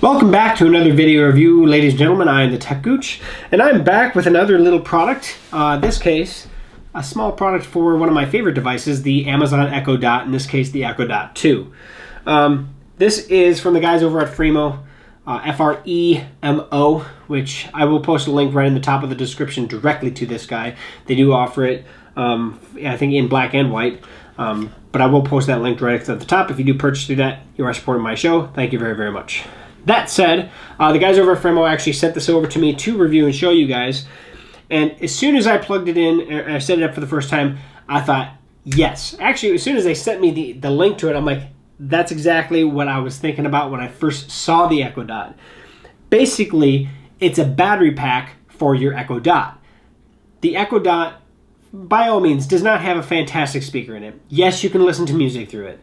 Welcome back to another video review, ladies and gentlemen. I am the Tech Gooch, and I'm back with another little product. This case, a small product for one of my favorite devices, the Amazon Echo Dot, in this case the Echo Dot 2. This is from the guys over at Fremo, Fremo, which I will post a link right in the top of the description directly to this guy. They do offer it, I think in black and white, but I will post that link right at the top. If you do purchase through that, you are supporting my show. Thank you very, very much. That said, the guys over at Fremo actually sent this over to me to review and show you guys. And as soon as I plugged it in, I set it up for the first time, I thought, yes. Actually, as soon as they sent me the link to it, I'm like, that's exactly what I was thinking about when I first saw the Echo Dot. Basically, it's a battery pack for your Echo Dot. The Echo Dot, by all means, does not have a fantastic speaker in it. Yes, you can listen to music through it.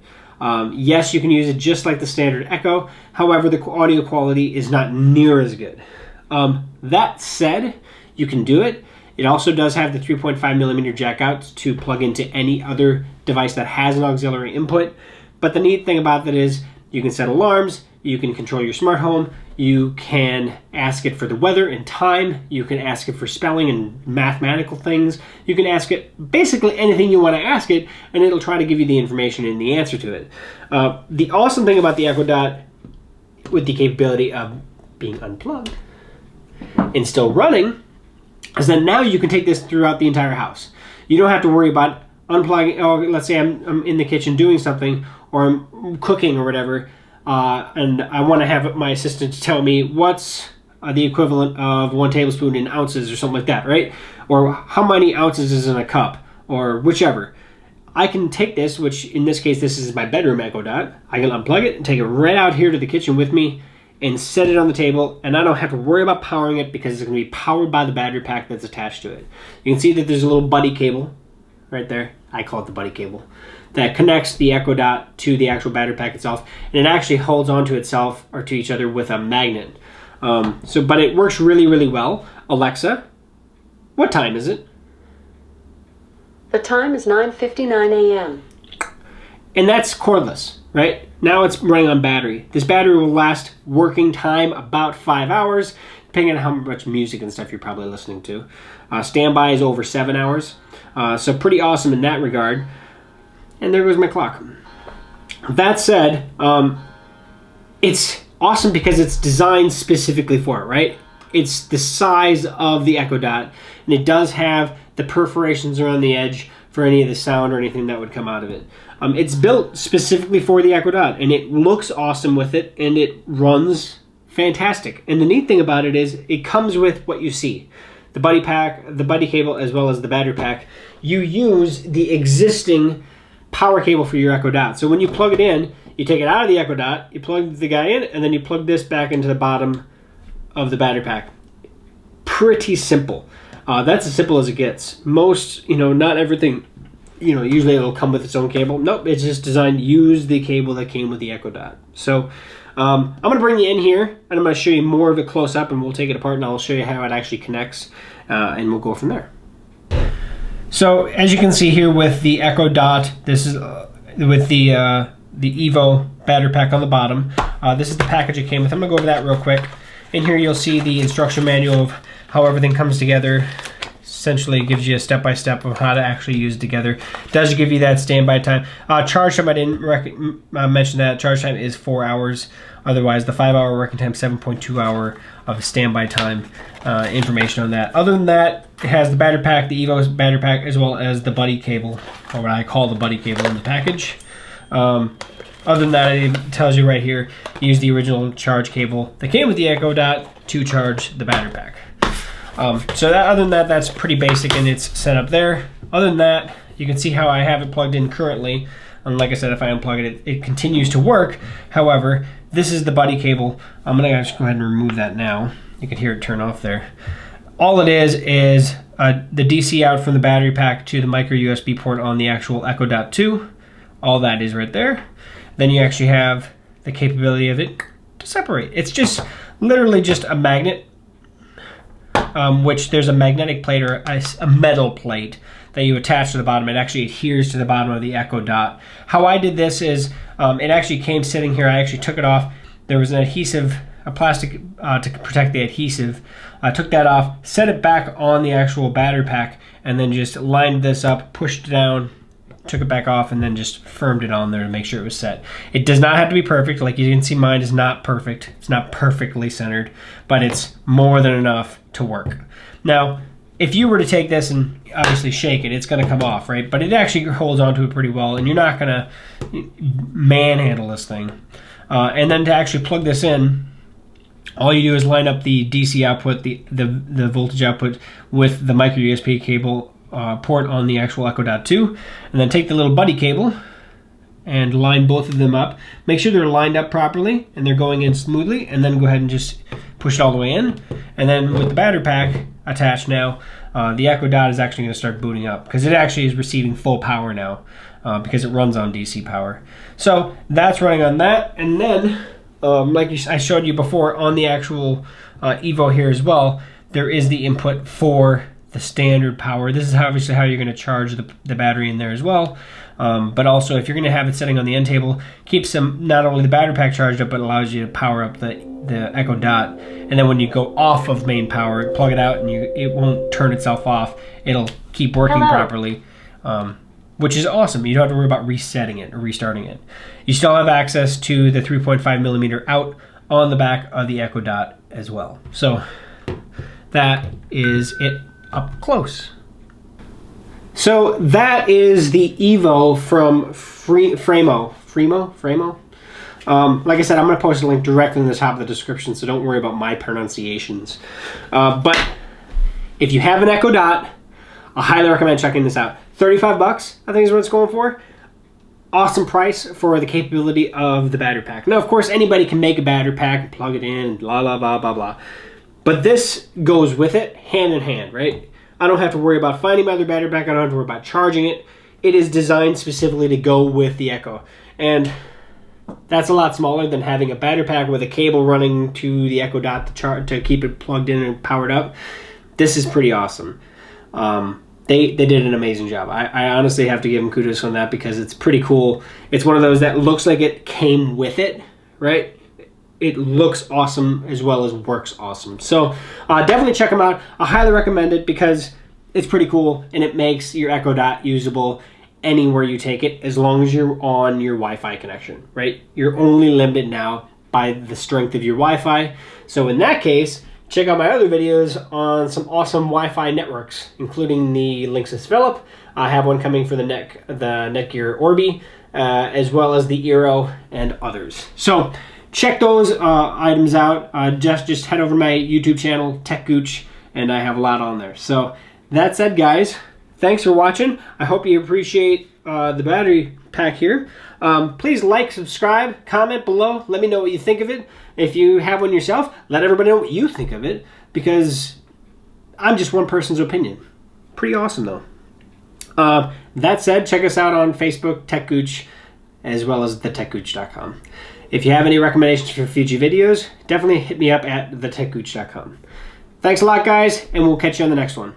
Yes, you can use it just like the standard Echo. However, the audio quality is not near as good. That said, you can do it. It also does have the 3.5mm jack out to plug into any other device that has an auxiliary input. But the neat thing about that is you can set alarms, you can control your smart home, you can ask it for the weather and time, you can ask it for spelling and mathematical things, you can ask it basically anything you want to ask it, and it'll try to give you the information and the answer to it. The awesome thing about the Echo Dot, with the capability of being unplugged and still running, is that now you can take this throughout the entire house. You don't have to worry about unplugging. Oh, let's say I'm in the kitchen doing something, or I'm cooking or whatever, and I want to have my assistant tell me what's the equivalent of 1 tablespoon in ounces or something like that, right? Or how many ounces is in a cup, or whichever. I can take this, which in this case, this is my bedroom Echo Dot. I can unplug it and take it right out here to the kitchen with me and set it on the table, and I don't have to worry about powering it because it's going to be powered by the battery pack that's attached to it. You can see that there's a little buddy cable right there. I call it the buddy cable, that connects the Echo Dot to the actual battery pack itself, and it actually holds onto itself or to each other with a magnet. But it works really, really well. Alexa, what time is it? The time is 9:59 a.m. And that's cordless, right? Now it's running on battery. This battery will last working time about 5 hours, depending on how much music and stuff you're probably listening to. Standby is over 7 hours. So pretty awesome in that regard. And there goes my clock. That said, it's awesome because it's designed specifically for it, right? It's the size of the Echo Dot, and it does have the perforations around the edge for any of the sound or anything that would come out of it. It's built specifically for the Echo Dot, and it looks awesome with it, and it runs fantastic. And the neat thing about it is it comes with what you see. The buddy pack, the buddy cable, as well as the battery pack. You use the existing power cable for your Echo Dot. So when you plug it in, you take it out of the Echo Dot, you plug the guy in, and then you plug this back into the bottom of the battery pack. Pretty simple. That's as simple as it gets. Most, not everything, usually it'll come with its own cable. Nope, it's just designed to use the cable that came with the Echo Dot. So I'm going to bring you in here, and I'm going to show you more of it close up, and we'll take it apart, and I'll show you how it actually connects, and we'll go from there. So as you can see here with the Echo Dot, this is with the Evo battery pack on the bottom. This is the package it came with. I'm going to go over that real quick. In here you'll see the instruction manual of how everything comes together. Essentially gives you a step-by-step of how to actually use it together. It does give you that standby time. Charge time, I didn't mention that. Charge time is 4 hours. Otherwise, the 5-hour working time, 7.2 hour of standby time. Information on that. Other than that, it has the battery pack, the Evo battery pack, as well as the buddy cable, or what I call the buddy cable in the package. Other than that, it tells you right here, use the original charge cable that came with the Echo Dot to charge the battery pack. Other than that, that's pretty basic and it's set up there. Other than that, you can see how I have it plugged in currently. And like I said, if I unplug it, it continues to work. However, this is the buddy cable. I'm going to just go ahead and remove that now. You can hear it turn off there. All it is the DC out from the battery pack to the micro USB port on the actual Echo Dot 2. All that is right there. Then you actually have the capability of it to separate. It's just literally just a magnet, which there's a magnetic plate or a metal plate that you attach to the bottom. It actually adheres to the bottom of the Echo Dot. How I did this is it actually came sitting here. I actually took it off. There was an adhesive a plastic to protect the adhesive. I took that off, set it back on the actual battery pack, and then just lined this up, pushed it down, took it back off, and then just firmed it on there to make sure it was set. It does not have to be perfect. Like you can see, mine is not perfect. It's not perfectly centered, but it's more than enough to work. Now, if you were to take this and obviously shake it, it's going to come off, right? But it actually holds onto it pretty well, and you're not going to manhandle this thing. And then to actually plug this in, all you do is line up the DC output, the voltage output, with the micro USB cable port on the actual Echo Dot 2, and then take the little buddy cable and line both of them up. Make sure they're lined up properly and they're going in smoothly, and then go ahead and just push it all the way in. And then with the battery pack attached now, the Echo Dot is actually going to start booting up because it actually is receiving full power now because it runs on DC power. So that's running on that, and then like I showed you before on the actual Evo here as well, there is the input for the standard power. This is obviously how you're going to charge the battery in there as well. But also, if you're going to have it sitting on the end table, keeps not only the battery pack charged up, but allows you to power up the Echo Dot. And then when you go off of main power, plug it out, and it won't turn itself off. It'll keep working properly, which is awesome. You don't have to worry about resetting it or restarting it. You still have access to the 3.5 millimeter out on the back of the Echo Dot as well. So that is it up close. So that is the Evo from Fremo. Like I said, I'm going to post a link directly in the top of the description, so don't worry about my pronunciations. But if you have an Echo Dot, I highly recommend checking this out. 35 bucks, I think is what it's going for. Awesome price for the capability of the battery pack. Now, of course, anybody can make a battery pack and plug it in, blah, blah, blah, blah, blah. But this goes with it hand in hand, right? I don't have to worry about finding my other battery pack. I don't have to worry about charging it. It is designed specifically to go with the Echo. And that's a lot smaller than having a battery pack with a cable running to the Echo Dot to keep it plugged in and powered up. This is pretty awesome. They did an amazing job. I honestly have to give them kudos on that because it's pretty cool. It's one of those that looks like it came with it, right? It looks awesome as well as works awesome. So definitely check them out. I highly recommend it because it's pretty cool and it makes your Echo Dot usable anywhere you take it as long as you're on your Wi-Fi connection, right? You're only limited now by the strength of your Wi-Fi. So in that case, check out my other videos on some awesome Wi-Fi networks, including the Linksys Philip. I have one coming for the Netgear Orbi, as well as the Eero and others. So check those items out. Just head over to my YouTube channel, techgooch, and I have a lot on there. So that said, guys, thanks for watching. I hope you appreciate the battery pack here. Please like, subscribe, comment below. Let me know what you think of it. If you have one yourself, let everybody know what you think of it, because I'm just one person's opinion. Pretty awesome, though. That said, check us out on Facebook, techgooch, as well as techgooch.com. If you have any recommendations for future videos, definitely hit me up at techgooch.com. Thanks a lot, guys, and we'll catch you on the next one.